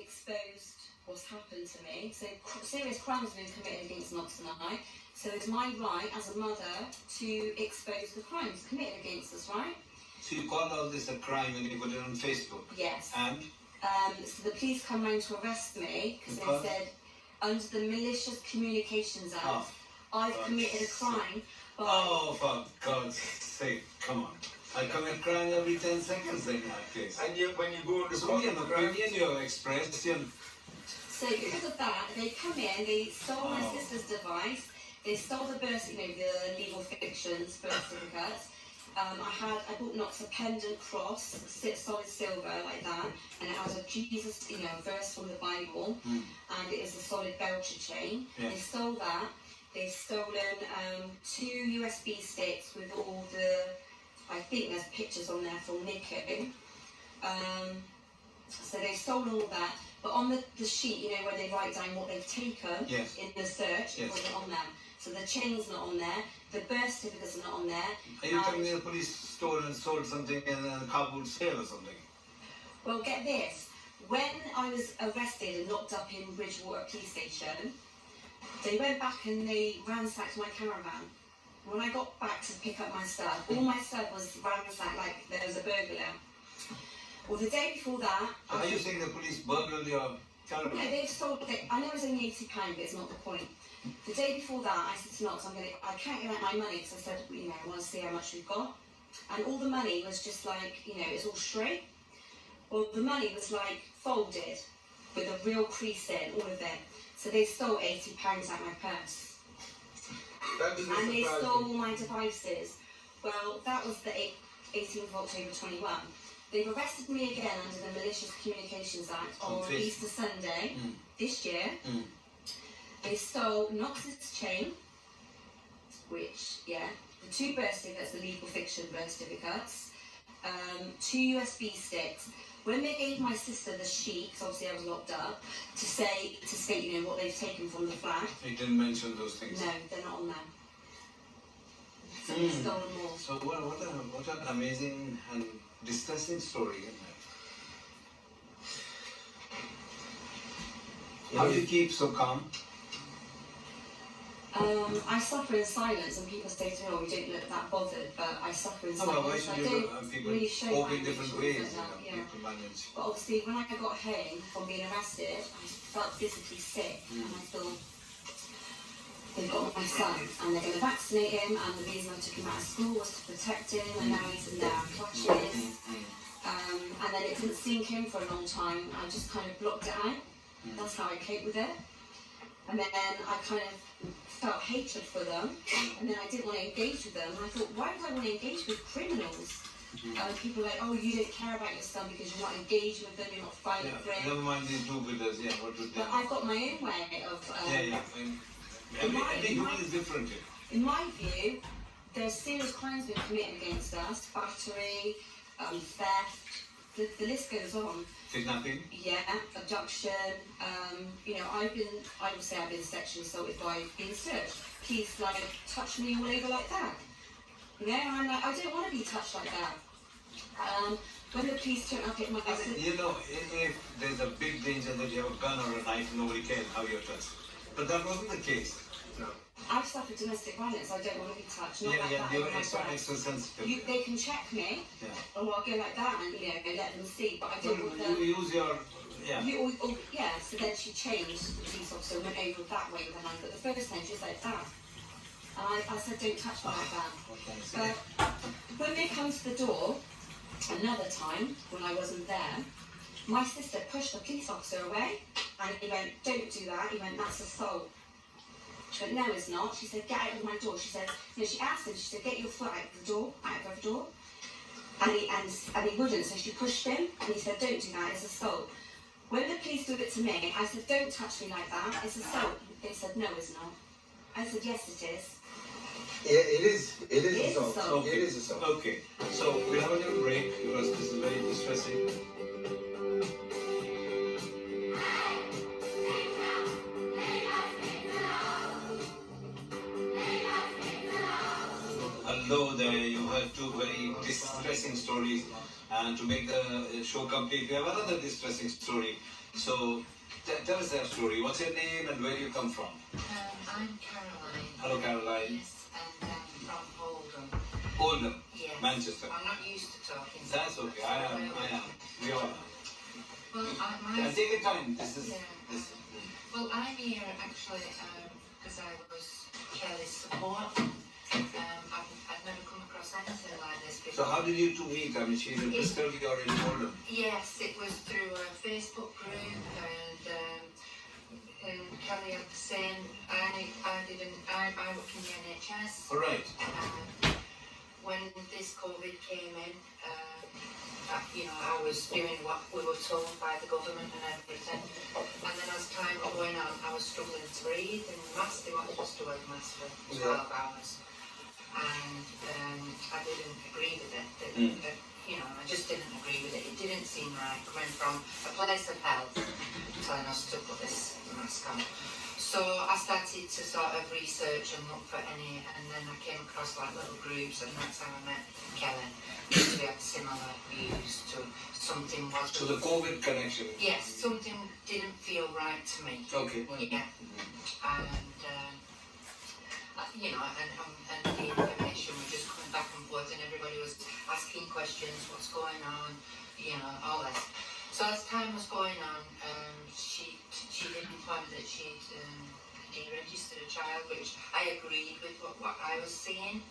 exposed what's happened to me. So serious crimes have been committed against Knox and I. So it's my right as a mother to expose the crimes committed against us, right? So you call all this a crime and you put it on Facebook? Yes. And? So the police come round to arrest me because they said, under the Malicious Communications Act, I've committed a crime. Oh, for God's sake, come on. I commit crime every 10 seconds in that case. And when you go on the It's only an opinion you expressed. So because of that, they come in, they stole my sister's device, they stole the birth, the legal fictions birth certificates. I bought Knox a pendant cross, solid silver like that, and it has a Jesus, verse from the Bible, and it is a solid belcher chain. Yeah. They stole that. They've stolen 2 USB sticks with all I think there's pictures on there from Nico. So they've stolen all that, but on the sheet, where they write down what they've taken in the search, it wasn't on there. So the chain's not on there, the birth certificate's not on there. Are you telling me the police sold something in a cardboard sale or something? Well, get this. When I was arrested and locked up in Bridgewater Police Station, they went back and they ransacked my caravan. When I got back to pick up my stuff, all my stuff was ransacked like there was a burglar. Well, the day before that... Are you saying the police burgled your caravan? No, they've sold it. I know it's only £80, but it's not the point. The day before that, I said to Knox, I can't get out my money because I said, I want to see how much we've got. And all the money was just like, it's all straight. Well, the money was like folded with a real crease in, all of it. So they stole £80 out my purse. And they stole all my devices. Well, that was the 18th of October 21. They've arrested me again under the Malicious Communications Act on Easter Sunday this year. They stole Knox's chain, which, the 2 birth certificates, the legal fiction birth certificates, 2 USB sticks. When they gave my sister the sheet, because obviously I was locked up, to state, what they've taken from the flat. They didn't mention those things. No, they're not on there. So they've stolen more. So what an amazing and distressing story, isn't it? How do you keep so calm? I suffer in silence, and people say to me, "Oh, you don't look that bothered," but I suffer in silence. Well, why should you people really show cope in different ways? But obviously, when I got home from being arrested, I felt physically sick, and I thought, they've got my son, and they're going to vaccinate him, and the reason I took him out of school was to protect him, and now he's in their clutches. And then it didn't sink in for a long time. I just kind of blocked it out. That's how I cope with it. And then I kind of felt hatred for them, and then I didn't want to engage with them. And I thought, why would I want to engage with criminals? People are like, oh, you don't care about your son because you're not engaged with them, you're not fighting for him. Never mind these do-gooders, But I've got my own way of... Every human is different. In my view, there's serious crimes being committed against us, battery, theft, the list goes on. Kidnapping? Yeah, abduction. I would say I've been sexually assaulted by being searched. Please, touch me all over like that. And I'm like, I don't want to be touched like that. When the police turn up at my house... if there's a big danger that you have a gun or a knife, nobody cares how you're touched. But that wasn't the case. No. I've suffered domestic violence. I don't want to be touched. Not like that. You're extra sensitive. They can check me, or I'll go like that and let them see. But I don't want them. You use your So then she changed. The police officer went over that way with her hand, but the first time she was like that. And I said, don't touch me like that. But when they come to the door, another time when I wasn't there, my sister pushed the police officer away, and he went, don't do that. He went, that's assault. She went, no, it's not. She said, get out of my door. She said, she asked him, she said, get your foot out of the door. And he wouldn't, so she pushed him, and he said, don't do that, it's assault. When the police did it to me, I said, don't touch me like that, it's assault. They said, no, it's not. I said, yes, it is. Yeah, it is assault. Okay. It is assault. Okay, so we'll have a little break because this is very distressing. Although you heard 2 very distressing stories, and to make the show complete, we have another distressing story. So tell us that story. What's your name and where do you come from? I'm Caroline. Hello, Caroline. Yes, and from Oldham. Oldham, Yes. Manchester. I'm not used to talking. That's okay. I am. We all are. Well, And take your time. This is. Yeah. This. Well, I'm here actually because I was Kelly's support. I've never come across anything like this before. So how did you two meet? I mean, she's in Bristol, you're in Oldham. Yes, it was through a Facebook group, and Kelly had the same. I work in the NHS. All right. When this COVID came in, I was doing what we were told by the government and everything. And then as time was going on, I was struggling to breathe, and they wanted us to wear masks for 12 hours. And I didn't agree with it. I just didn't agree with it. It didn't seem right coming from a place of health telling us to put this mask on. So I started to sort of research and look for any, and then I came across like little groups, and that's how I met Kelly. Because we had similar views to something was. So the COVID connection. Yes, something didn't feel right to me. Okay. Yeah. And and the information was just coming back and forth, and everybody was asking questions, what's going on, all this. So as time was going on, she did inform me that she'd deregistered a child, which I agreed with what I was seeing.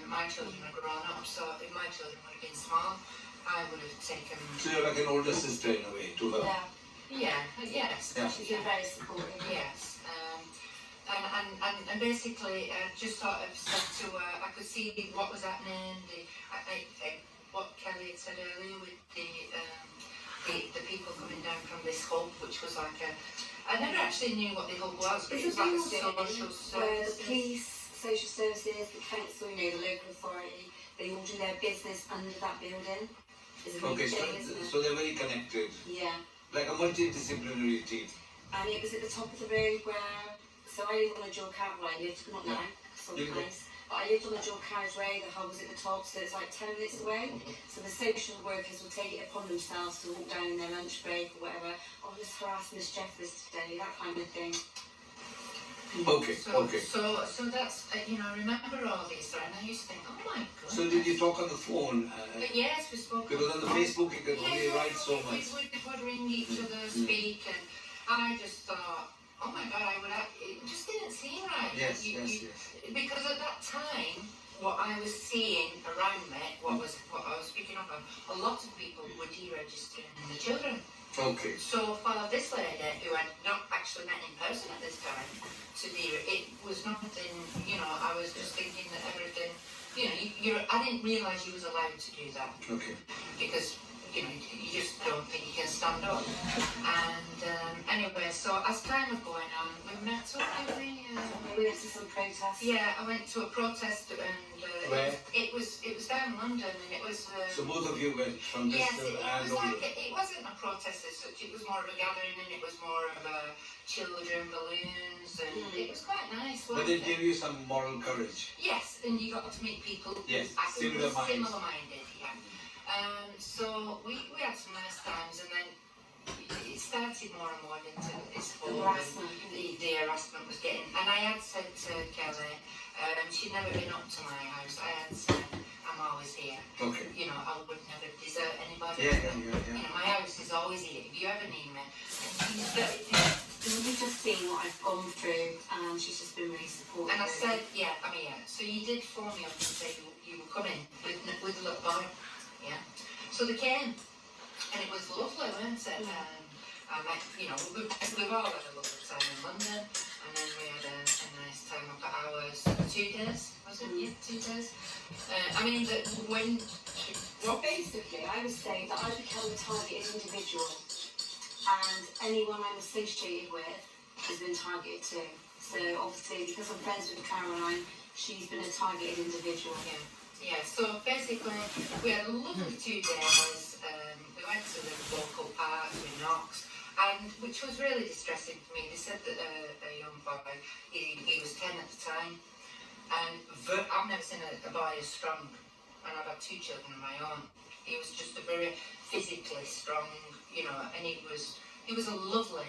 My children are grown up, so if my children would have been small, I would have taken. So you're like an older sister in a way to her. Yeah. Yes. Yeah. She's been very supportive. Yes. And basically, just sort of said to her, I could see what was happening. What Kelly had said earlier with the people coming down from this hub, which was like I never actually knew what the hub was, but It's it was a like building social where the services. police, social services, the council, the local authority, they all do their business under that building. It's a Okay, big thing, isn't it? so they're very connected. Yeah. Like a multidisciplinary team. And it was at the top of the road where, so I lived on a dual carriageway, I lived, not now, sometimes, but I lived on a dual carriageway, the hub was at the top, so it's like 10 minutes away. So the social workers will take it upon themselves to walk down in their lunch break or whatever. Oh, just harass Miss Jefferies today, that kind of thing. Okay, So that's, I remember all this, and I used to think, oh my God. So did you talk on the phone? But yes, we spoke. Because on the Facebook you can only write so much. We would ring each other, speak, and I just thought, oh my God, it just didn't seem right. Yes. Because at that time, what I was seeing around me, what I was picking up on, a lot of people were deregistering the children. Okay. So for this lady, who I'd not actually met in person at this time, it was nothing, I was just thinking that everything, I didn't realise you was allowed to do that. Okay. Because, you just don't think you can stand up. And anyway, so as time was going on, we met up, We went to some protests. Yeah, I went to a protest, and Where? it was down in London, and it was. So both of you went from Yes, Bristol it and was like Oldham. it wasn't a protest as such. It was more of a gathering, and it was more of a children, balloons, and it was quite nice. But it gave you some moral courage. Yes, and you got to meet people who Yes, actually were similar-minded. similar-minded. Yeah. So we had some nice times, and then it started more and more into this whole. The harassment was getting, and I had said to Kelly, she'd never been up to my house. I had said, I'm always here. Okay. I would never desert anybody. Yeah. My house is always here. If you ever need me. It would just been what I've gone through, and she's just been really supportive. And I said, yeah. So you did phone me up and say you were coming with a little boy. Yeah. So they came, and it was lovely, wasn't it? I met, we've all had a lovely time in London, and then we had a nice time up at ours. 2 days, was it? Yeah, 2 days. Well, basically, I would say that I became a targeted individual, and anyone I'm associated with has been targeted too. So obviously, because I'm friends with Caroline, she's been a targeted individual. Yeah, so basically, we had a lovely 2 days. We went to the local park in Knox, and which was really distressing for me. They said that a young boy, he was 10 at the time, and I've never seen a boy as strong, and I've had 2 children of my own. He was just a very physically strong, and he was It was a lovely